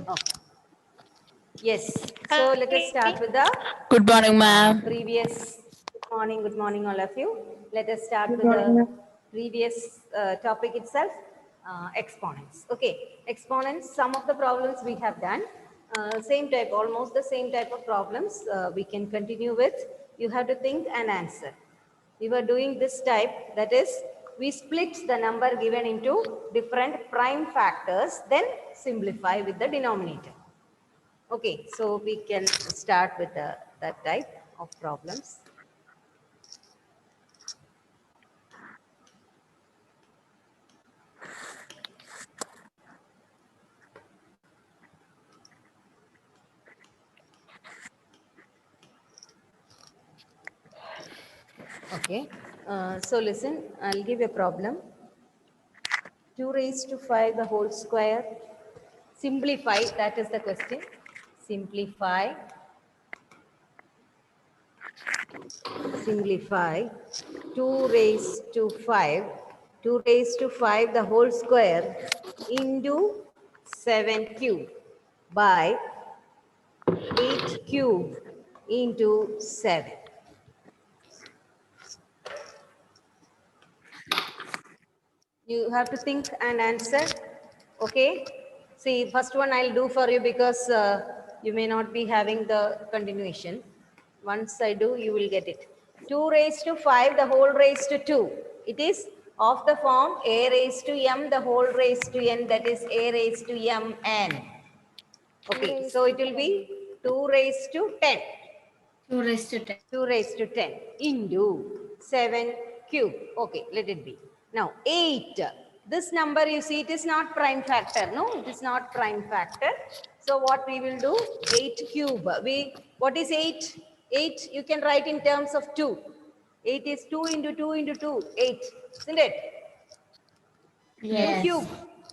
Okay. Yes. So let us start with the Good morning, ma'am. previous. Good morning, all of you. Let us start Good with the morning, ma'am. previous topic itself, exponents. Okay, exponents. Some of the problems we have done, same type, almost the same type of problems. We can continue with. You have to think and answer. We were doing this type, that is, we split the number given into different prime factors, then simplify with the denominator. Okay, so we can start with that type of problems. Okay, so listen, I'll give a problem. 2 raised to 5 the whole square. Simplify, that is the question. Simplify. Simplify 2 raised to 5. 2 raised to 5 the whole square into 7 cube by 8 cube into 7. You have to think and answer. Okay. See, first one I'll do for you because you may not be having the continuation. Once I do, you will get it. 2 raised to 5, the whole raised to 2. It is of the form a raised to m, the whole raised to n, that is a raised to m n. Okay, so it will be 2 raised to 10. 2 raised to 10. 2 raised to 10 into 7 cube. Okay, let it be. Now 8. This number you see, it is not prime factor. No, it is not prime factor. So what we will do? 8 cube. What is 8? 8 you can write in terms of 2. 8 is 2 into 2 into 2. 8. Isn't it? 2 Yes. cube.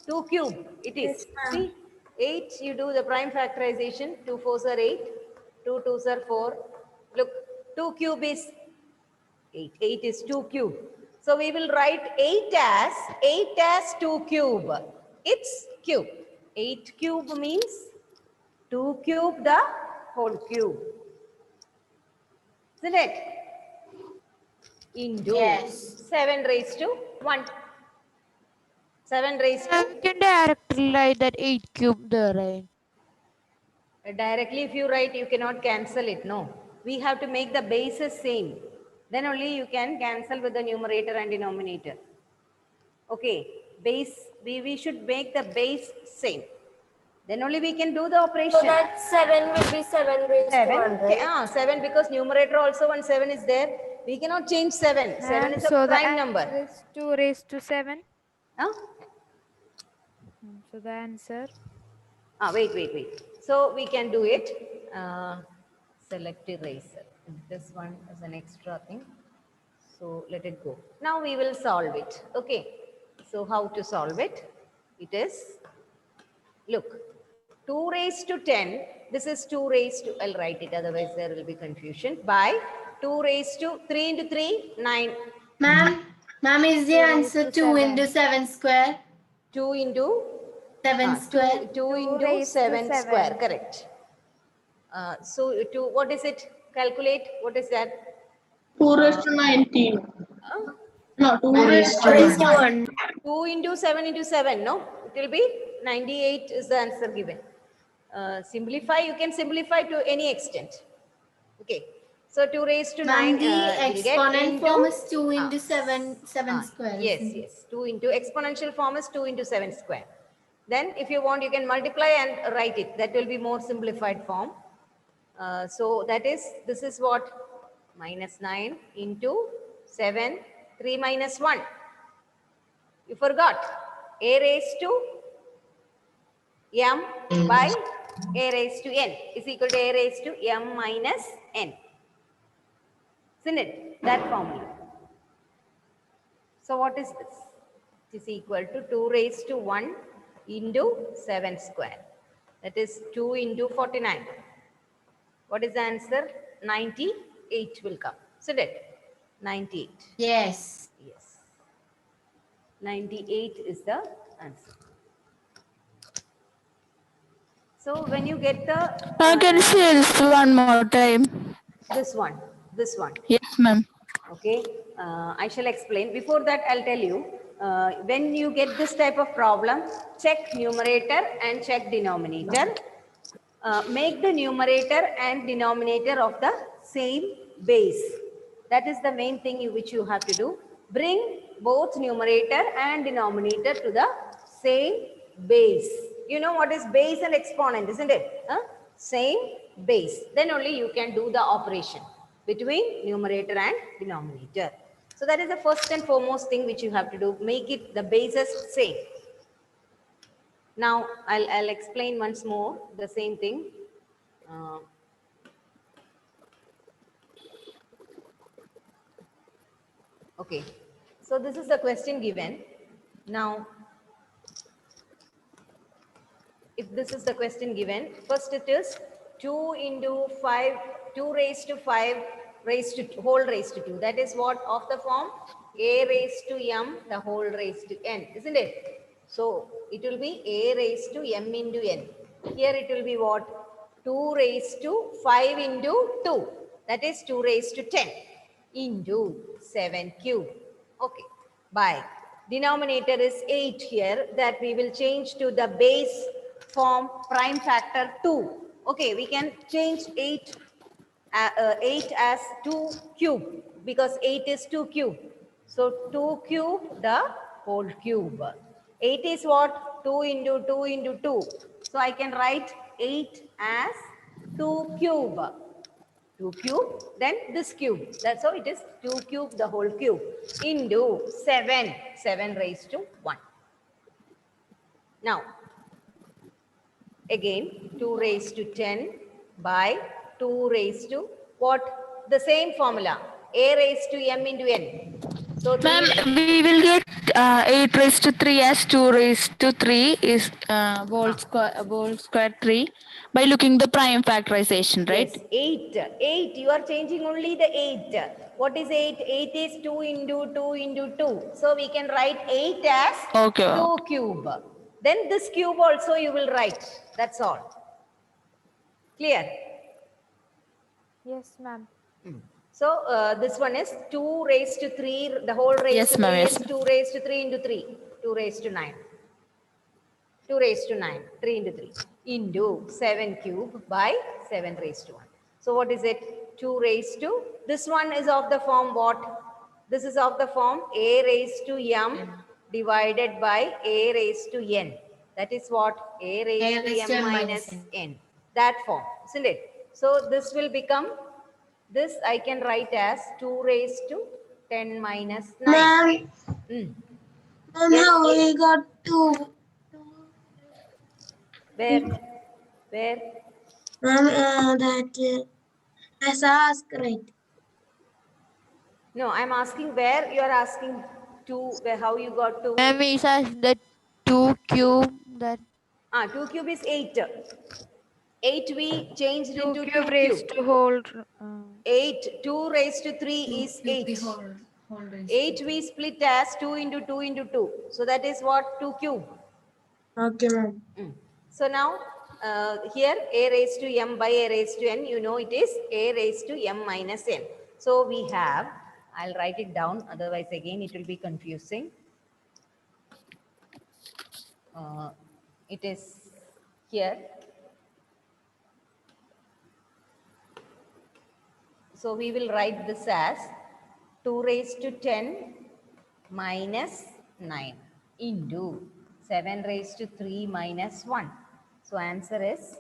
2 cube. It is. Yes, ma'am. See, 8 you do the prime factorization. 2 fours are 8. 2 twos are 4. Look, 2 cube is 8. 8 is 2 cube. So we will write 8 as 2 cube. It's cube. 8 cube means 2 cube the whole cube. Isn't it? Into Yes. 7 raised to 1. 7 raised to You can directly write that 8 cube there, right? directly if you write, you cannot cancel it. No. We have to make the bases same. Then only you can cancel with the numerator and denominator. Okay. Base, we should make the base same. Then only we can do the operation. So that 7 will be 7 raised to 1, 7. right? 7 because numerator also when 7 is there. We cannot change 7. 7 is a So the prime answer number. is 2 raised to 7. Huh? So the answer. Wait. So we can do it. Select eraser. This one is an extra thing. So let it go. Now we will solve it. Okay. So how to solve it? It is, look, 2 raised to 10. This is 2 raised to, I'll write it, otherwise there will be confusion. By 2 raised to 3 into 3, 9. Ma'am, is the 2 answer raised to 2 7. into 7 square? 2 into 7 square? 2 2 into raised to 7 square, 7. correct. So to, what is it? Calculate, what is that? 2 raised to 19. Uh, No, 2 2 raised raised to to 1. 1. 2 into 7 into 7, no? It will be 98 is the answer given. Simplify, you can simplify to any extent. Okay. So 2 raised to 9 Ma'am, the will get exponent into, form is 2 into 7 square. yes, isn't it? yes. 2 into, exponential form is 2 into 7 square. Then if you want, you can multiply and write it. That will be more simplified form. So that is, this is what? Minus 9 into 7, 3 minus 1. You forgot. A raised to m by a raised to n is equal to a raised to m minus n. Isn't it? That formula. So what is this? It is equal to 2 raised to 1 into 7 square. That is 2 into 49. What is the answer? 98 will come. Isn't it? 98. Yes. Yes. 98 is the answer. So when you get the Can you say this one more time? this one, this one. Yes, ma'am. Okay, I shall explain. Before that, I'll tell you, when you get this type of problem, check numerator and check denominator. Make the numerator and denominator of the same base. That is the main thing which you have to do. Bring both numerator and denominator to the same base. You know what is base and exponent, isn't it? Same base. Then only you can do the operation between numerator and denominator. So that is the first and foremost thing which you have to do. Make it the bases same. Now I'll explain once more the same thing. Uh, okay, so this is the question given. Now, if this is the question given, first it is 2 into 5, 2 raised to 5 raised to whole raised to 2. That is what of the form a raised to m the whole raised to n, isn't it? So it will be a raised to m into n. Here it will be what? 2 raised to 5 into 2. That is 2 raised to 10 into 7 cube. Okay, by denominator is 8 here, that we will change to the base form prime factor 2. Okay, we can change 8 as 2 cube because 8 is 2 cube. So 2 cube the whole cube. 8 is what? 2 into 2 into 2. So I can write 8 as 2 cube. 2 cube, then this cube. That's how it is 2 cube the whole cube into 7. 7 raised to 1. Now, again 2 raised to 10 by 2 raised to what? The same formula. A raised to m into n. So Ma'am, we will get 8 raised to 3 as 2 raised to 3 is whole square 3 by looking the prime factorization, right? yes, 8. 8. You are changing only the 8. What is 8? 8 is 2 into 2 into 2. So we can write 8 as Okay. 2 cube. Then this cube also you will write. That's all. Clear? Yes, ma'am. So this one is 2 raised to 3. The whole raised Yes, to ma'am, 3 yes, is 2 raised to 3 into 3. 2 raised to 9. 2 raised to 9, 3 into 3, into 7 cube by 7 raised to 1. So what is it? 2 raised to, this one is of the form what? This is of the form a raised to m divided by a raised to n. That is what? A raised to m minus n. That form, isn't it? So this will become, this I can write as 2 raised to 10 minus 9. Ma'am, Mm. ma'am, Yes, how yes. we got to? Where? Where? Ma'am, that as asked, right? No, I'm asking where you are asking to, where, how you got to. Ma'am, is as the 2 cube that 2 cube is 8. 8 we changed 2 into 2 cube cube. raised to whole. 8, 2 raised to 3 is 8. 8 we split as 2 into 2 into 2. So that is what? 2 cube. Okay, ma'am. So now here a raised to m by a raised to n, you know it is a raised to m minus n. So we have, I'll write it down, otherwise again it will be confusing. It is here. So we will write this as 2 raised to 10 minus 9 into 7 raised to 3 minus 1. So answer is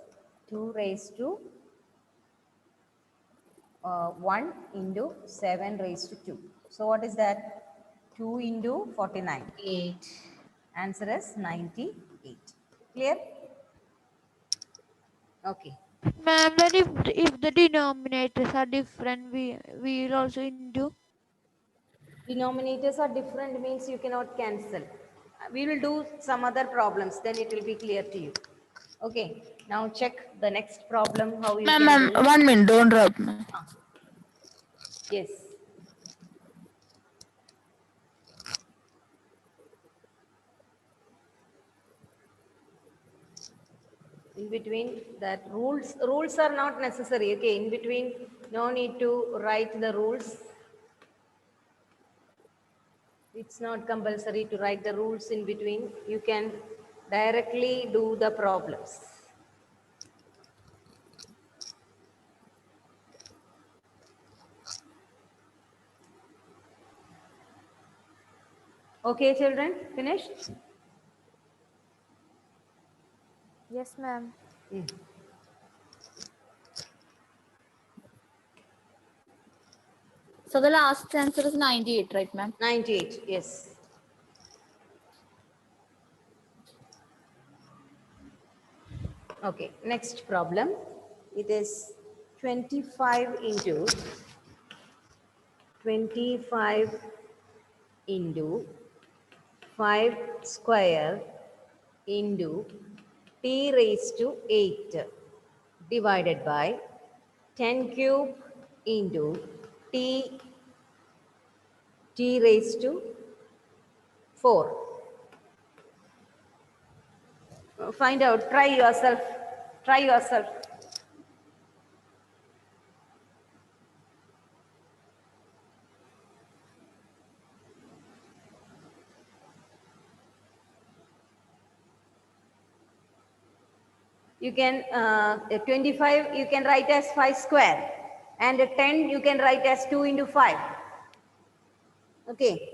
2 raised to 1 into 7 raised to 2. So what is that? 2 into 49. 8. Answer is 98. Clear? Okay. ma'am, then if the denominators are different, we will also into. Denominators are different means you cannot cancel. We will do some other problems, then it will be clear to you. Okay. Now check the next problem, how you can Ma'am, do. 1 minute, don't drop, ma'am. Yes. In between that rules are not necessary. Okay, in between, no need to write the rules. It's not compulsory to write the rules in between. You can directly do the problems. Okay, children, finished? Yes, ma'am. So the last answer is 98, right, ma'am? 98, yes. Okay, next problem. It is 25 into 25 into 5 square into t raised to 8 divided by 10 cube into t raised to 4. Find out, try yourself. Try yourself. You can, 25 you can write as 5 square and 10 you can write as 2 into 5. Okay.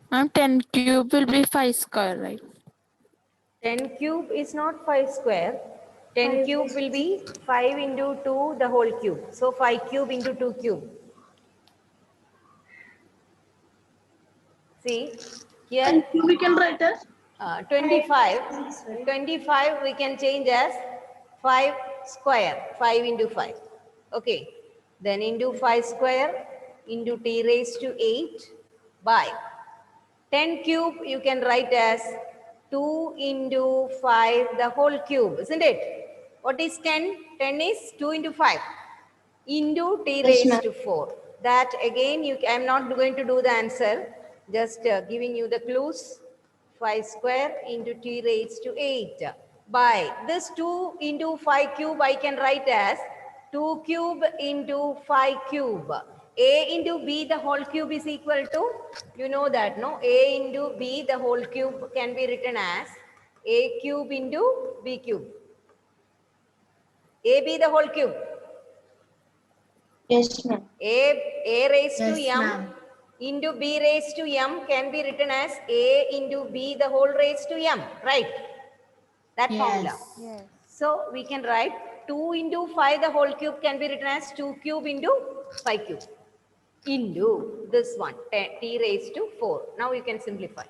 Ma'am, 10 cube will be 5 square, right? 10 cube is not 5 square. 10 5 cube will be 5 into 2 the whole cube. So 5 cube into 2 cube. See here, And we can write as 25. 25 we can change as 5 square. 5 into 5. Okay. Then into 5 square into t raised to 8 by 10 cube you can write as 2 into 5 the whole cube, isn't it? What is 10? 10 is 2 into 5 into t raised to 4. That again, I am not going to do the answer, just giving you the clues. 5 square into t raised to 8 by this 2 into 5 cube I can write as 2 cube into 5 cube. A into B the whole cube is equal to, you know that, no? A into B the whole cube can be written as A cube into B cube. AB the whole cube. Yes, ma'am. A raised to Yes, m ma'am. into B raised to m can be written as A into B the whole raised to m, right? That formula. Yes. So we can write 2 into 5 the whole cube can be written as 2 cube into 5 cube into this one, t raised to 4. Now you can simplify.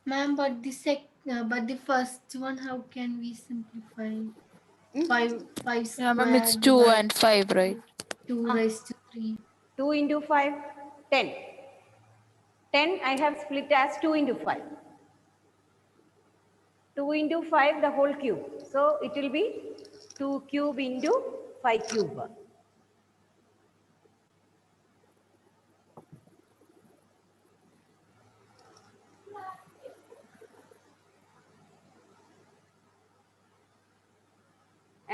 Ma'am, but the first one, how can we simplify? Five Yeah, ma'am, it's square 2 divided and 5, right? 2 raised to 3. 2 into 5, 10. 10 I have split as 2 into 5. 2 into 5 the whole cube. So it will be 2 cube into 5 cube.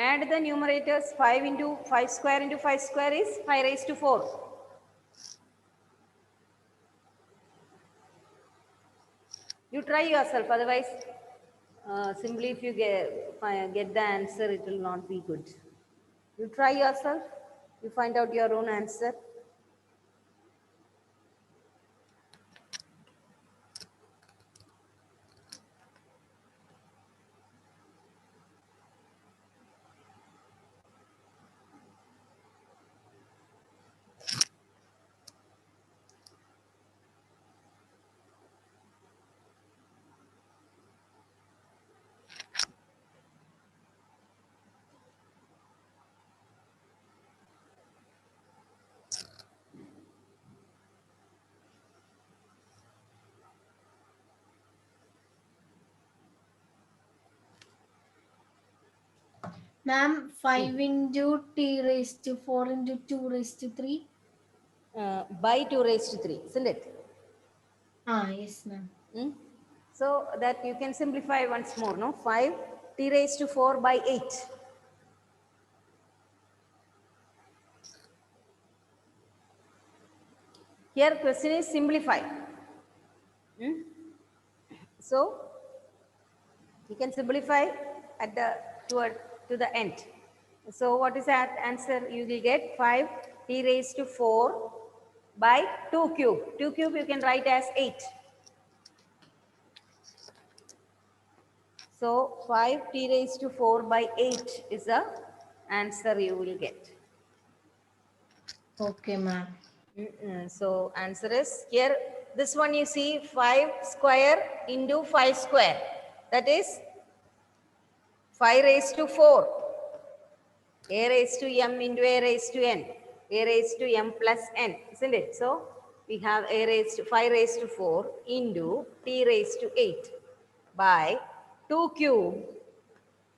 Add the numerators. 5 into 5 square into 5 square is 5 raised to 4. You try yourself, otherwise simply if you get the answer, it will not be good. You try yourself, you find out your own answer. Ma'am, 5 into t raised to 4 into 2 raised to 3. By 2 raised to 3, isn't it? Yes, ma'am. So that you can simplify once more, no? 5 t raised to 4 by 8. Here question is simplify. So you can simplify at the to the end. So what is that answer? You will get 5 t raised to 4 by 2 cube. 2 cube you can write as 8. So 5 t raised to 4 by 8 is the answer you will get. Okay, ma'am. So answer is here, this one you see 5 square into 5 square, that is 5 raised to 4, a raised to m into a raised to n, a raised to m plus n, isn't it? So we have a raised to 5 raised to 4 into t raised to 8 by 2 cube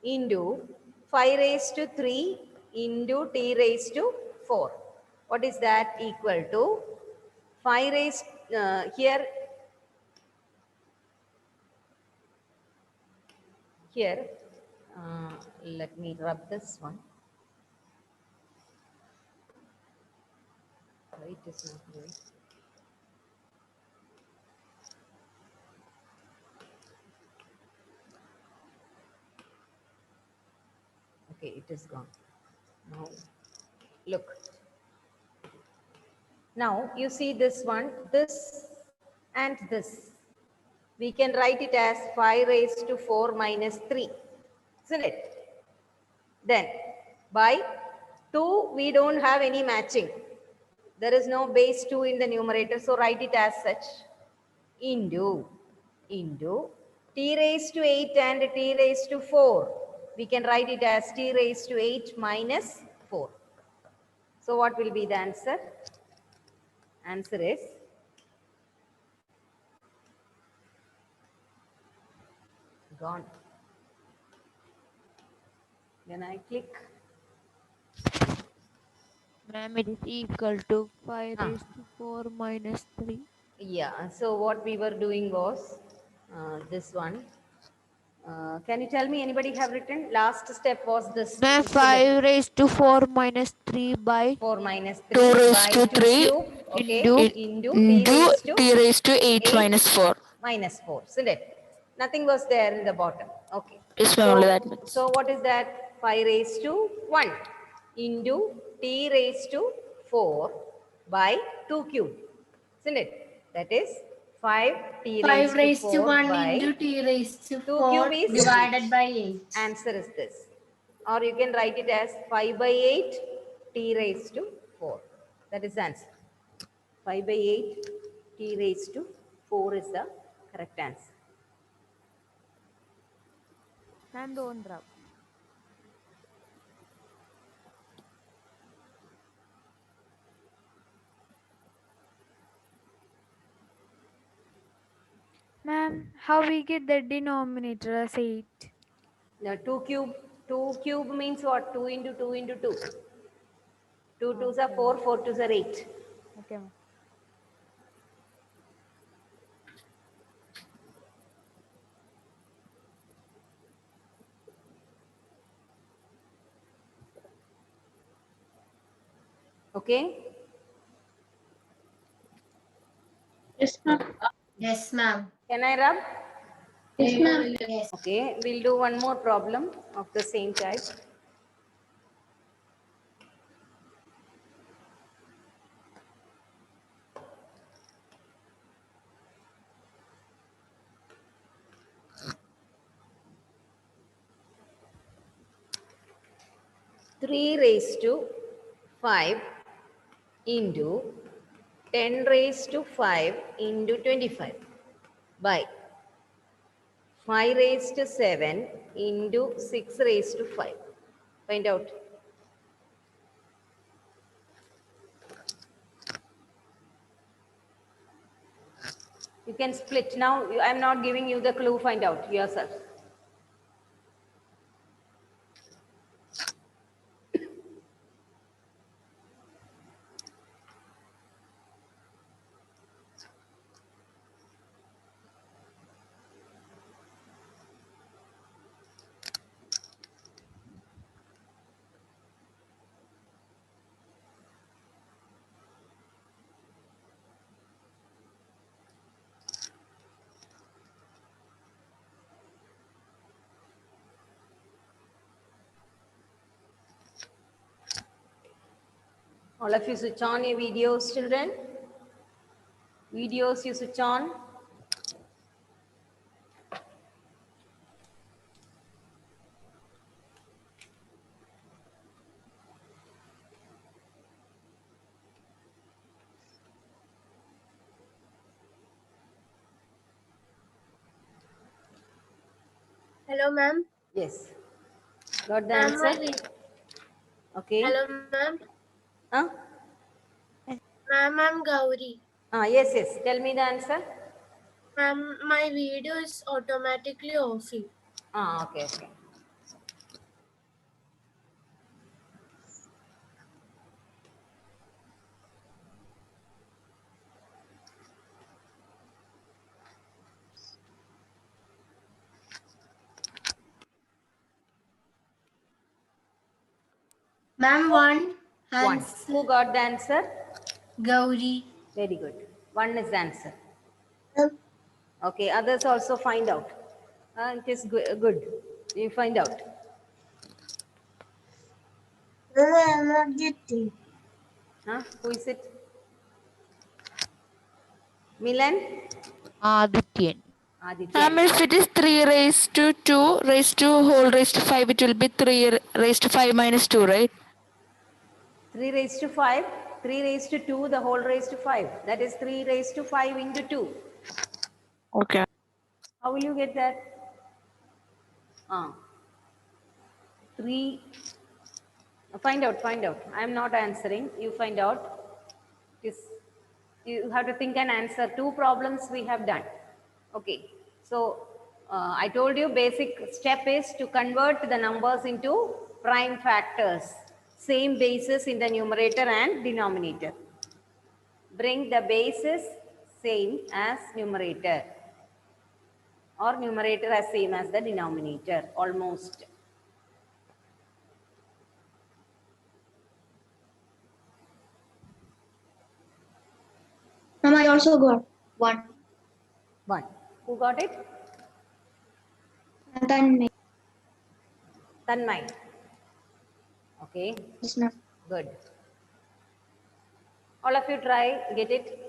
into 5 raised to 3 into t raised to 4. What is that equal to? 5 raised, here, let me rub this one. Why it is not going? Okay, it is gone. Now, look. Now, you see this one, this and this. We can write it as 5 raised to 4 minus 3, isn't it? Then, by 2, we don't have any matching. There is no base 2 in the numerator, so write it as such. Into t raised to 8 and t raised to 4. We can write it as t raised to 8 minus 4. So what will be the answer? Answer is gone. When I click, Ma'am, it is equal to 5 Ah. raised to 4 minus 3. yeah, so what we were doing was this one. Can you tell me, anybody have written? Last step was this. Ma'am, 5 raised to 4 minus 3 by 4 minus 3 2 raised by to 2 3 cube, okay, into t into raised to t raised to 8 minus 4. minus 4, isn't it? Nothing was there in the bottom. Okay. Yes, ma'am, only that much. So what is that? 5 raised to 1 into t raised to 4 by 2 cube, isn't it? That is 5 t 5 raised to 4 by into t raised to 2 4 cube is divided by 8. answer is this. Or you can write it as 5 by 8 t raised to 4. That is the answer. 5 by 8 t raised to 4 is the correct answer. Ma'am, don't rub. Ma'am, how we get the denominator as 8? Now 2 cube means what? 2 into 2 into 2. 2 twos are 4, 4 twos are 8. Okay, ma'am. Okay. Yes, ma'am. Yes, ma'am. Can I rub? Yes, ma'am. Yes. Okay, we'll do one more problem of the same type. Three raised to 5 into 10 raised to 5 into 25 by 5 raised to 7 into 6 raised to 5. Find out. You can split. Now, I'm not giving you the clue. Find out yourself. All of you switch on your videos, children. Videos you switch on. Hello, ma'am. Yes. Got the Ma'am, answer? Okay. hello, ma'am. Huh? Ma'am, I'm Gauri. Yes, yes. Tell me the answer. Ma'am, my video is automatically offing. Okay, okay. Ma'am, one. One. Hans Who got the answer? Gauri. Very good. One is the answer. Ma'am, Okay, others also find out. It is good. You find out. I'm not getting. Huh? Who is it? Milan? Adityan. Aditya. If it is 3 raised to 2 raised to whole raised to 5, it will be 3 raised to 5 minus 2, right? 3 raised to 5. 3 raised to 2, the whole raised to 5. That is 3 raised to 5 into 2. Okay. How will you get that? 3. Find out, find out. I am not answering. You find out. Yes. You have to think and answer. 2 problems we have done. Okay. So, I told you basic step is to convert the numbers into prime factors. Same basis in the numerator and denominator. Bring the basis same as numerator or numerator as same as the denominator almost. Ma'am, I also got one. 1. Who got it? And then Tanmay. Okay, yes, ma'am. good. All of you try, get it?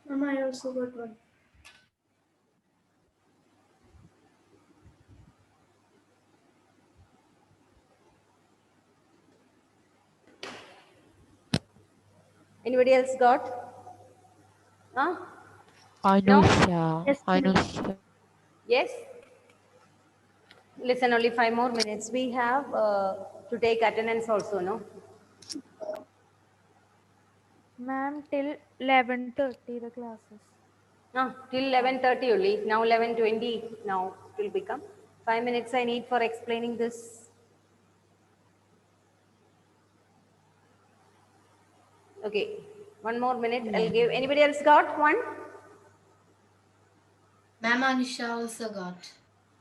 Ma'am, I also got one. Anybody else got? Huh? Anusha. Yes, ma'am. Anusha. Yes? Listen, only 5 more minutes. We have to take attendance also, no? Ma'am, till 11:30 the classes. No, till 11:30 only. Now 11:20. Now it will become 5 minutes I need for explaining this. Okay, 1 more minute. I'll give. Anybody else got one? Ma'am, Anusha also got.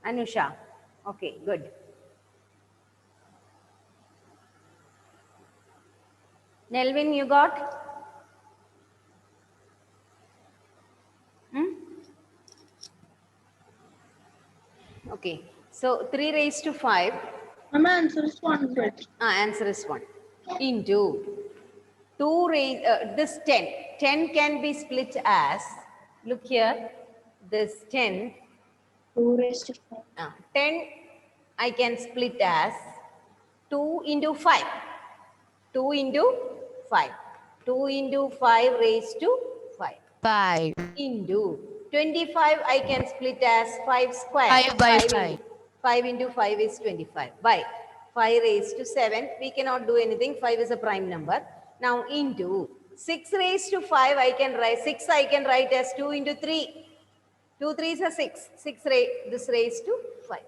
Anusha. Okay, good. Nelvin, you got? Hmm? Okay. So 3 raised to 5. My answer is 100. Answer is 1. Into 2 raised, this 10. 10 can be split as, look here, this 10. 2 raised to 5. 10 I can split as 2 into 5. 2 into 5. 2 into 5 raised to 5. 5. Into 25 I can split as 5 square. 5 by 5 5. 5 into 5 is 25. By 5 raised to 7. We cannot do anything. 5 is a prime number. Now into 6 raised to 5 I can write 6 I can write as 2 into 3. 2 3s are 6. 6 this raised to 5.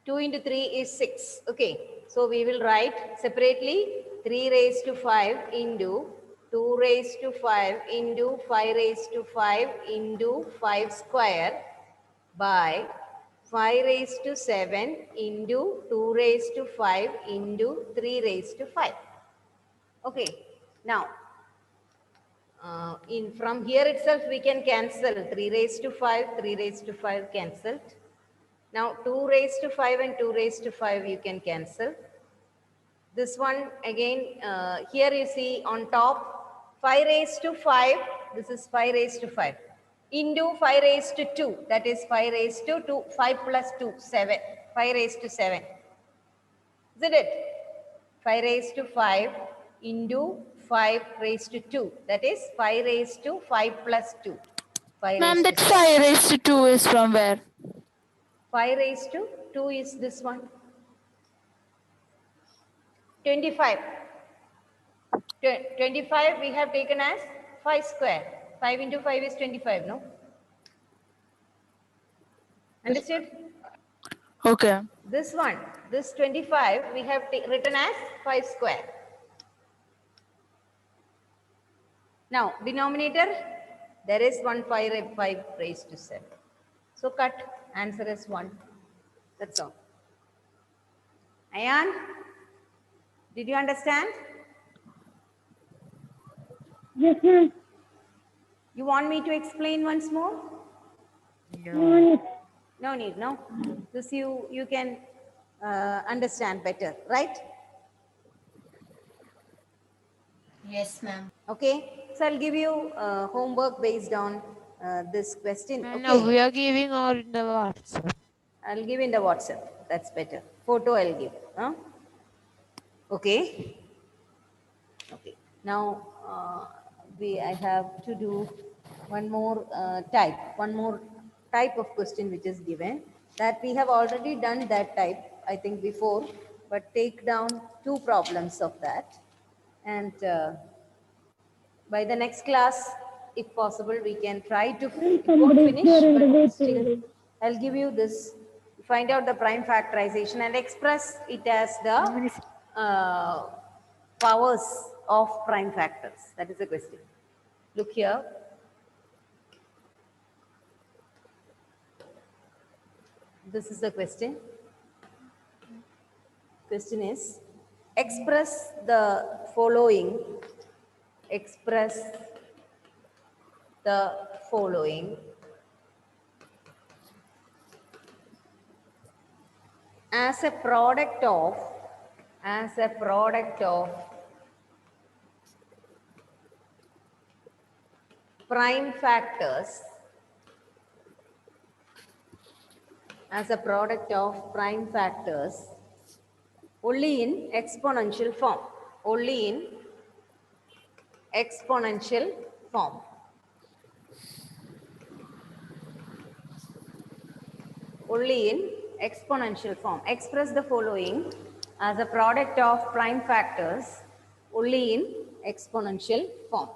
2 into 3 is 6. Okay. So we will write separately 3 raised to 5 into 2 raised to 5 into 5 raised to 5 into 5 square by 5 raised to 7 into 2 raised to 5 into 3 raised to 5. Okay. Now, from here itself we can cancel 3 raised to 5, 3 raised to 5 cancelled. Now 2 raised to 5 and 2 raised to 5 you can cancel. This one again, here you see on top 5 raised to 5, this is 5 raised to 5 into 5 raised to 2, that is 5 raised to 2, 5 plus 2, 7, 5 raised to 7. Isn't it? 5 raised to 5 into 5 raised to 2, that is 5 raised to 5 plus 2. 5 Ma'am, raised that to 7. 5 raised to 2 is from where? 5 raised to 2 is this one. 25. 25 we have taken as 5 square. 5 into 5 is 25, no? Understood? Okay. This one, this 25 we have written as 5 square. Now, denominator, there is 5 raised to 7. So cut, answer is 1. That's all. Ayan, did you understand? Yes, ma'am. You want me to explain once more? No. No need, no? This you can understand better, right? Yes, ma'am. Okay, so I'll give you homework based on this question. And now Okay, we are giving or in the WhatsApp. I'll give in the WhatsApp. That's better. Photo I'll give. Huh? Okay. Okay. Now I have to do one more type of question which is given. That we have already done that type, I think before, but take down 2 problems of that, and by the next class, if possible, we can try to, it won't Somebody is finish, here in the but way still, too. I'll give you this, find out the prime factorization and express it as the powers of prime factors. That is the question. Look here. This is the question. Question is, express the following as a product of prime factors only in exponential form. Only in exponential form. Only in exponential form. Express the following as a product of prime factors only in exponential form.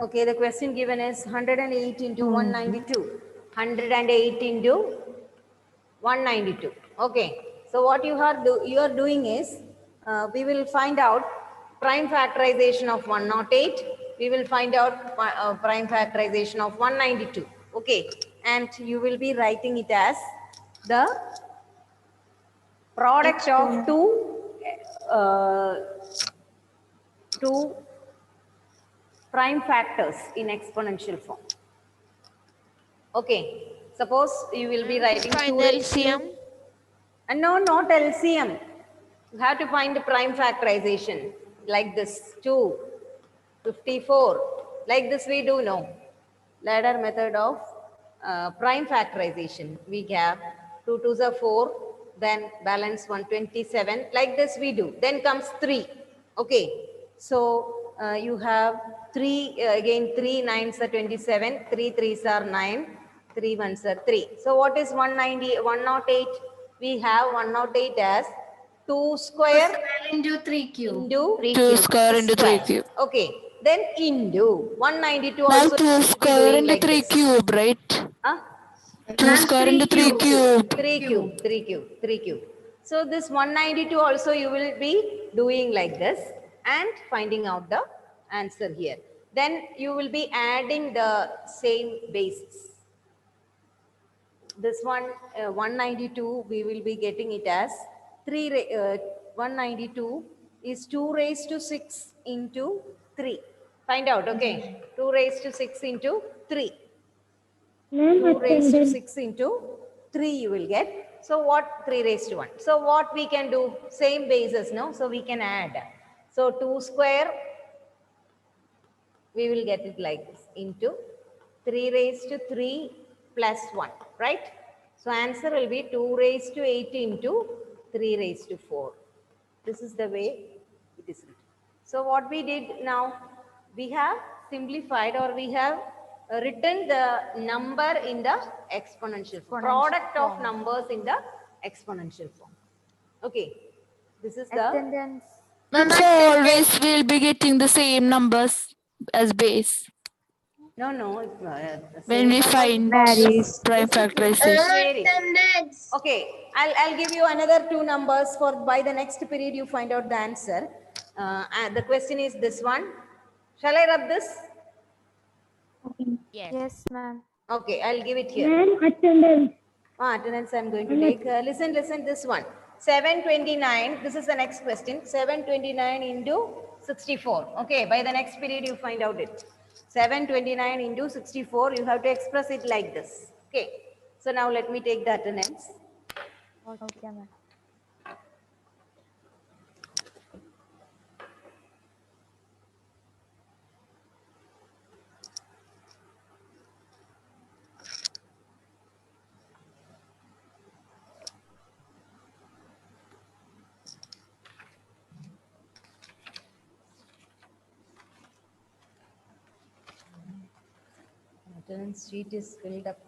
Okay, the question given is 108 into 192. 108 into 192. Okay, so what you are doing is we will find out prime factorization of 108. We will find out prime factorization of 192. Okay, and you will be writing it as the product of two prime factors in exponential form. Okay, suppose you will be writing Find 2 raised to... LCM. No, not LCM. You have to find the prime factorization like this, 2, 54. Like this we do know. Ladder method of prime factorization. We have 2 2s are 4, then balance 127. Like this we do. Then comes 3. Okay, so you have 3, again 3 9s are 27, 3 3s are 9, 3 1s are 3. So what is 108? We have 108 as 2 square into 3 cube. into 2 square into 3 cube. Okay, then into 192 Now also 2 will be square doing into like 3 this. cube, right? Huh? 2 square into 3 cube. 3 cube. So this 192 also you will be doing like this and finding out the answer here. Then you will be adding the same bases. This one 192 we will be getting it as 192 is 2 raised to 6 into 3. Find out, okay? 2 raised to 6 into 3. 2 raised to 6 into 3 you will get. So what 3 raised to 1? So what we can do? Same basis, no? So we can add. So 2 square, we will get it like this into 3 raised to 3 plus 1, right? So answer will be 2 raised to 8 into 3 raised to 4. This is the way it is written. So what we did now, we have simplified or we have written the number in the exponential form, product of numbers in the exponential form. Okay, this is the Attendance. So always we'll be getting the same numbers as base no when we same find Varies. prime this factorization. varies. Attendance. Okay, I'll give you another 2 numbers for by the next period you find out the answer. And the question is this one. Shall I rub this? Yes, ma'am. Okay, I'll give it here. Ma'am, attendance. Attendance I'm going to take. Listen, this one. 729, this is the next question. 729 into 64. Okay, by the next period you find out it. 729 into 64, you have to express it like this. Okay, so now let me take the attendance. Okay, ma'am. Attendance sheet is filled up.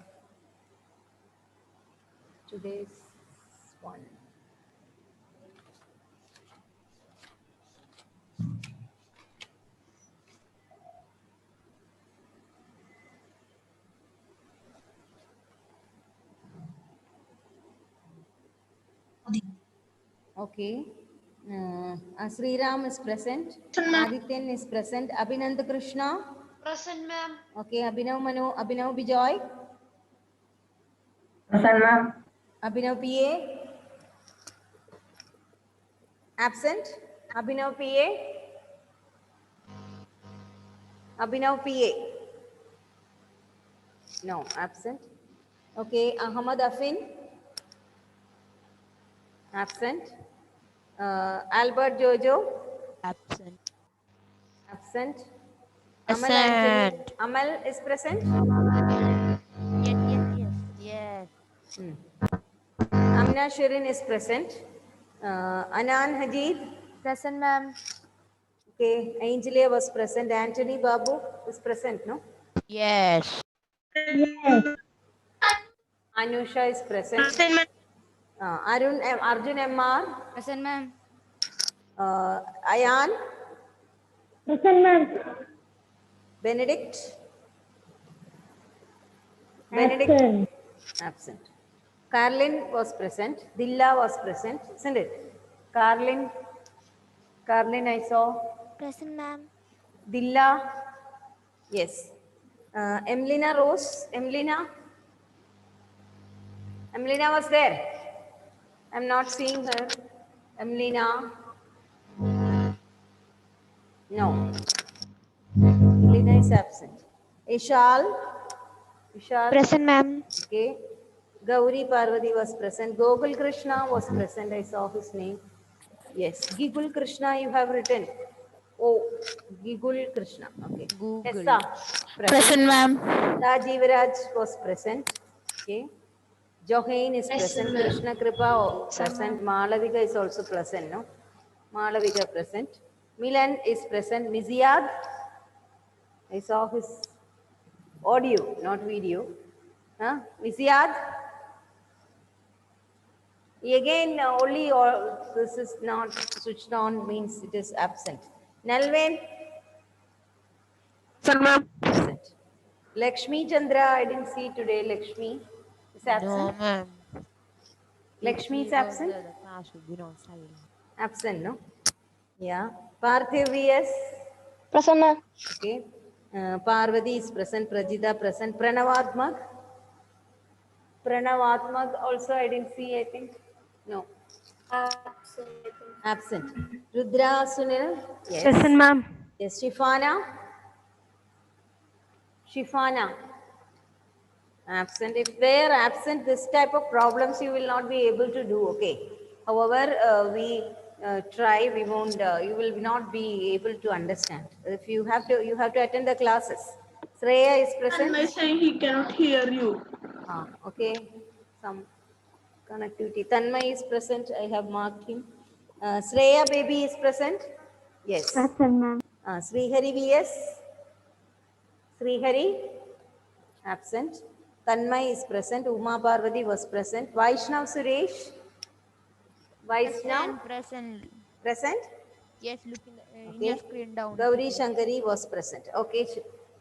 Today's one. Okay. Sriram is present. Adityan is present. Abhinand Krishna, Present, ma'am. Okay, Abhinav Manu, Abhinav Bijoy, Present, ma'am. Abhinav PA, absent. Abhinav PA, Abhinav PA, no, absent. Okay, Ahmad Afin, absent. Albert Jojo, Absent. absent. Amal Anthony, Present. Amal is present. Yes. Hmm. Amna Shirin is present. Anan Hajeed, Present, ma'am. okay. Angelia was present. Anthony Babu is present, no? Yes. Anusha is present. Arjun MR, Present, ma'am. Ayan, Present, ma'am. Benedict, Absent. absent. Carlin was present. Dilla was present, isn't it? Carlin, I saw. Present, ma'am. Dilla, yes. Emlina Rose, Emlina was there. I'm not seeing her. Emlina, no. Emlina is absent. Ishal, Present, ma'am. okay. Gauri Parvati was present. Gokul Krishna was present. I saw his name. Yes. Gigul Krishna, you have written. Oh, Gigul Krishna. Okay. Google. Tessa, Present, ma'am. Rajivaraj was present. Okay. Johain is present. Krishna Kripa present. Malavika is also present. No? Malavika present. Milan is present. Miziad, I saw his audio, not video. Huh? Miziad. Again, only this is not switched on means it is absent. Nalven, present. Lakshmi Chandra, I didn't see today. Lakshmi is absent. No, ma'am. Lakshmi is She was absent. there, the class will be on silent. Absent, no? Yeah. Parthiv VS. Present, ma'am. Okay. Parvati is present. Prajita present. Pranavatmak. Pranavatmak also I didn't see, I think. No. Absent. Rudra Sunil. Yes. Present, ma'am. Yes. Shifana. Absent. If they are absent, this type of problems you will not be able to do. Okay. However, we try. We won't. You will not be able to understand. If you have to attend the classes. Shreya is present. And saying he cannot hear you. Okay. Some connectivity. Tanmay is present. I have marked him. Shreya baby is present. Yes. Present, ma'am. Srihari VS. Srihari, absent. Tanmay is present. Uma Parvati was present. Vaishnav Suresh. Vaishnav, Present. present. Yes, look in Okay. your screen down. Gauri Shankari was present. Okay.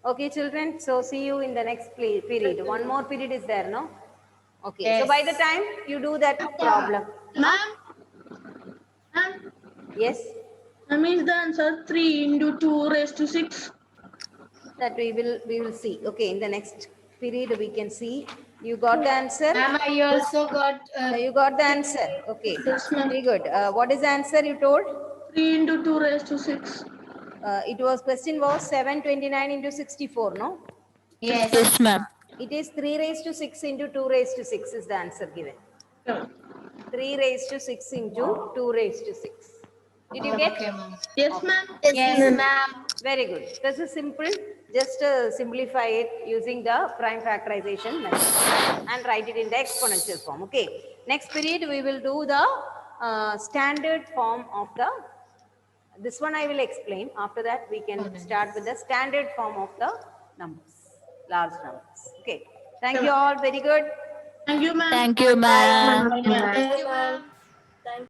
Okay, children. So see you in the next period. One more period is there, no? Okay. So by the time you do that problem. Ma'am. Ma'am. Yes. Ma'am, is the answer 3 into 2 raised to 6? That we will see. Okay. In the next period we can see. You got the answer? Ma'am, I also got You got the answer. Okay. Yes, ma'am. Very good. What is the answer you told? 3 into 2 raised to 6. It was question was 729 into 64, no? Yes, ma'am. It is 3 raised to 6 into 2 raised to 6 is the answer given. Yeah. 3 raised to 6 into 2 raised to 6. Did you get? Yes, ma'am. yes, ma'am. Very good. This is simple. Just simplify it using the prime factorization method and write it in the exponential form. Okay. Next period we will do the standard form of the. This one I will explain. After that we can start with the standard form of the numbers, large numbers. Okay. Thank you all. Very good. Thank you, ma'am. Thank you, ma'am. Thank you, ma'am.